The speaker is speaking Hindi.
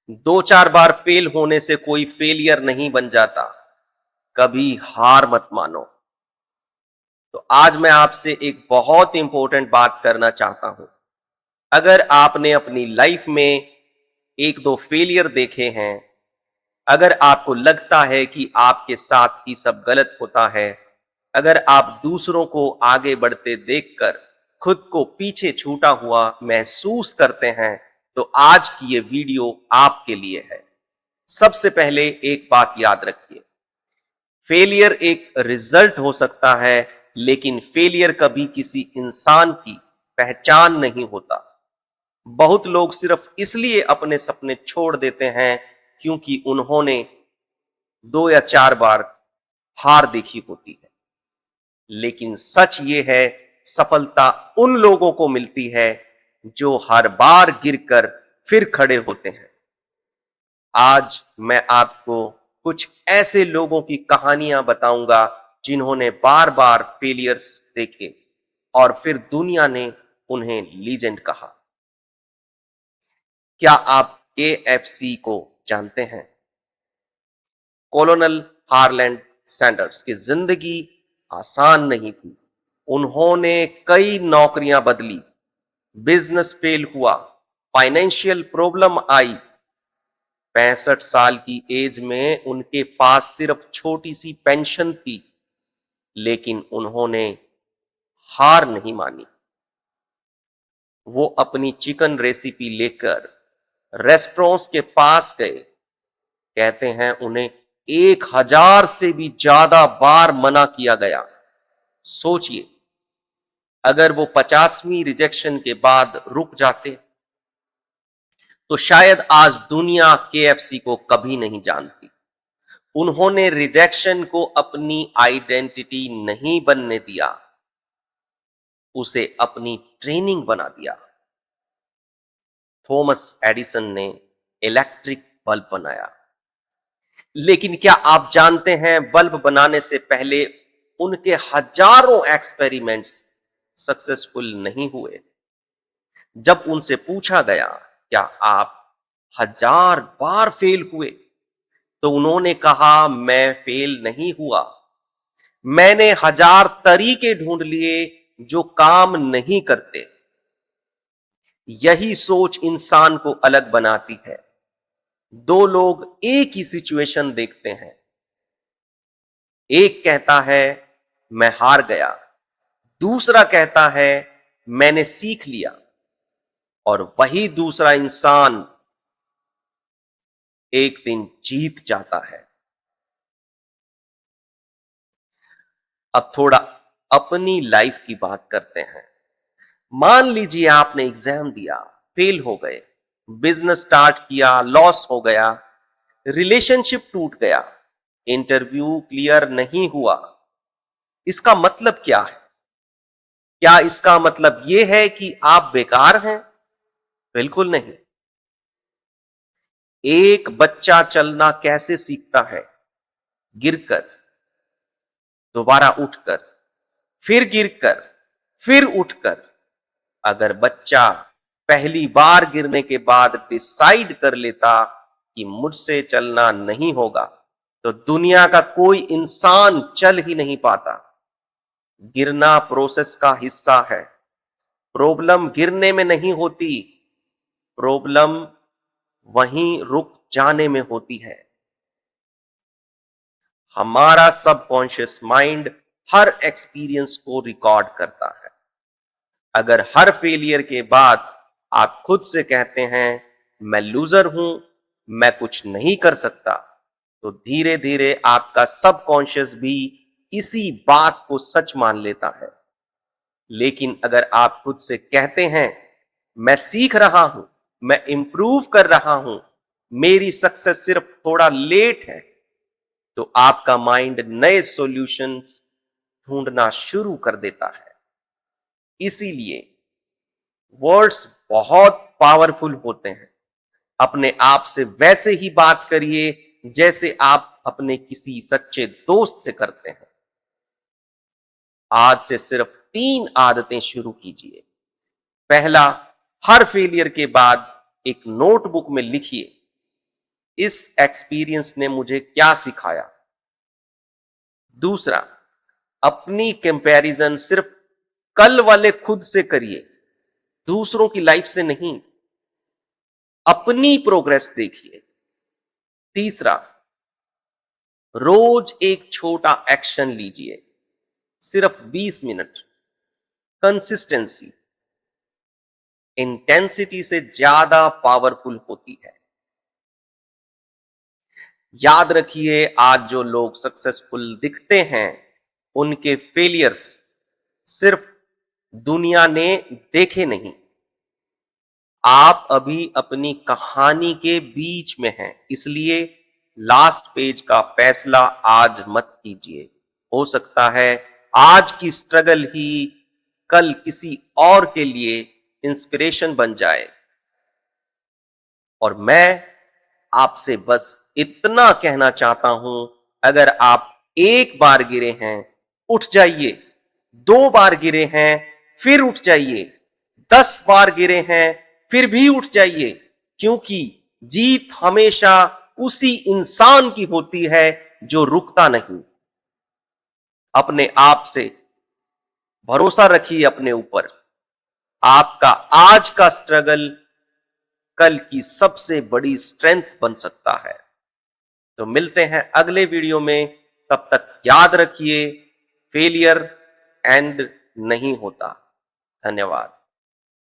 दो चार बार फेल होने से कोई फेलियर नहीं बन जाता। कभी हार मत मानो। तो आज मैं आपसे एक बहुत इंपॉर्टेंट बात करना चाहता हूं। अगर आपने अपनी लाइफ में एक दो फेलियर देखे हैं, अगर आपको लगता है कि आपके साथ ही सब गलत होता है, अगर आप दूसरों को आगे बढ़ते देखकर खुद को पीछे छूटा हुआ महसूस करते हैं, तो आज की ये वीडियो आपके लिए है। सबसे पहले एक बात याद रखिए, फेलियर एक रिजल्ट हो सकता है, लेकिन फेलियर कभी किसी इंसान की पहचान नहीं होता। बहुत लोग सिर्फ इसलिए अपने सपने छोड़ देते हैं क्योंकि उन्होंने दो या चार बार हार देखी होती है। लेकिन सच ये है, सफलता उन लोगों को मिलती है जो हर बार गिरकर फिर खड़े होते हैं। आज मैं आपको कुछ ऐसे लोगों की कहानियां बताऊंगा जिन्होंने बार बार फेलियर्स देखे और फिर दुनिया ने उन्हें लीजेंड कहा। क्या आप केएफसी को जानते हैं? कॉलोनल हार्लैंड सैंडर्स की जिंदगी आसान नहीं थी। उन्होंने कई नौकरियां बदली, बिजनेस फेल हुआ, फाइनेंशियल प्रॉब्लम आई। 65 साल की एज में उनके पास सिर्फ छोटी सी पेंशन थी, लेकिन उन्होंने हार नहीं मानी। वो अपनी चिकन रेसिपी लेकर रेस्टोरेंट्स के पास गए। कहते हैं उन्हें 1000 से भी ज्यादा बार मना किया गया। सोचिए, अगर वो 50वीं रिजेक्शन के बाद रुक जाते तो शायद आज दुनिया केएफसी को कभी नहीं जानती। उन्होंने रिजेक्शन को अपनी आइडेंटिटी नहीं बनने दिया, उसे अपनी ट्रेनिंग बना दिया। थॉमस एडिसन ने इलेक्ट्रिक बल्ब बनाया, लेकिन क्या आप जानते हैं बल्ब बनाने से पहले उनके हजारों एक्सपेरिमेंट्स सक्सेसफुल नहीं हुए। जब उनसे पूछा गया, क्या आप 1000 बार फेल हुए, तो उन्होंने कहा, मैं फेल नहीं हुआ, मैंने 1000 तरीके ढूंढ लिए जो काम नहीं करते। यही सोच इंसान को अलग बनाती है। दो लोग एक ही सिचुएशन देखते हैं, एक कहता है मैं हार गया, दूसरा कहता है मैंने सीख लिया। और वही दूसरा इंसान एक दिन जीत जाता है। अब थोड़ा अपनी लाइफ की बात करते हैं। मान लीजिए आपने एग्जाम दिया, फेल हो गए, बिजनेस स्टार्ट किया, लॉस हो गया, रिलेशनशिप टूट गया, इंटरव्यू क्लियर नहीं हुआ। इसका मतलब क्या है? क्या इसका मतलब यह है कि आप बेकार हैं? बिल्कुल नहीं। एक बच्चा चलना कैसे सीखता है? गिरकर, दोबारा उठकर, फिर गिरकर, फिर उठकर। अगर बच्चा पहली बार गिरने के बाद डिसाइड कर लेता कि मुझसे चलना नहीं होगा, तो दुनिया का कोई इंसान चल ही नहीं पाता। गिरना प्रोसेस का हिस्सा है। प्रॉब्लम गिरने में नहीं होती, प्रॉब्लम वहीं रुक जाने में होती है। हमारा सबकॉन्शियस माइंड हर एक्सपीरियंस को रिकॉर्ड करता है। अगर हर फेलियर के बाद आप खुद से कहते हैं मैं लूजर हूं, मैं कुछ नहीं कर सकता, तो धीरे धीरे आपका सबकॉन्शियस भी इसी बात को सच मान लेता है। लेकिन अगर आप खुद से कहते हैं मैं सीख रहा हूं, मैं इंप्रूव कर रहा हूं, मेरी सक्सेस सिर्फ थोड़ा लेट है, तो आपका माइंड नए सॉल्यूशंस ढूंढना शुरू कर देता है। इसीलिए वर्ड्स बहुत पावरफुल होते हैं। अपने आप से वैसे ही बात करिए जैसे आप अपने किसी सच्चे दोस्त से करते हैं। आज से सिर्फ 3 आदतें शुरू कीजिए। पहला, हर फेलियर के बाद एक नोटबुक में लिखिए इस एक्सपीरियंस ने मुझे क्या सिखाया। दूसरा, अपनी कंपैरिजन सिर्फ कल वाले खुद से करिए, दूसरों की लाइफ से नहीं। अपनी प्रोग्रेस देखिए। तीसरा, रोज एक छोटा एक्शन लीजिए, सिर्फ 20 मिनट। कंसिस्टेंसी इंटेंसिटी से ज्यादा पावरफुल होती है। याद रखिए, आज जो लोग सक्सेसफुल दिखते हैं, उनके फेलियर्स सिर्फ दुनिया ने देखे नहीं। आप अभी अपनी कहानी के बीच में हैं, इसलिए लास्ट पेज का फैसला आज मत कीजिए। हो सकता है आज की स्ट्रगल ही कल किसी और के लिए इंस्पिरेशन बन जाए। और मैं आपसे बस इतना कहना चाहता हूं, अगर आप एक बार गिरे हैं, उठ जाइए। 2 बार गिरे हैं, फिर उठ जाइए। 10 बार गिरे हैं, फिर भी उठ जाइए, क्योंकि जीत हमेशा उसी इंसान की होती है जो रुकता नहीं। अपने आप से भरोसा रखिए, अपने ऊपर। आपका आज का स्ट्रगल कल की सबसे बड़ी स्ट्रेंथ बन सकता है। तो मिलते हैं अगले वीडियो में। तब तक याद रखिए, फेलियर एंड नहीं होता। धन्यवाद।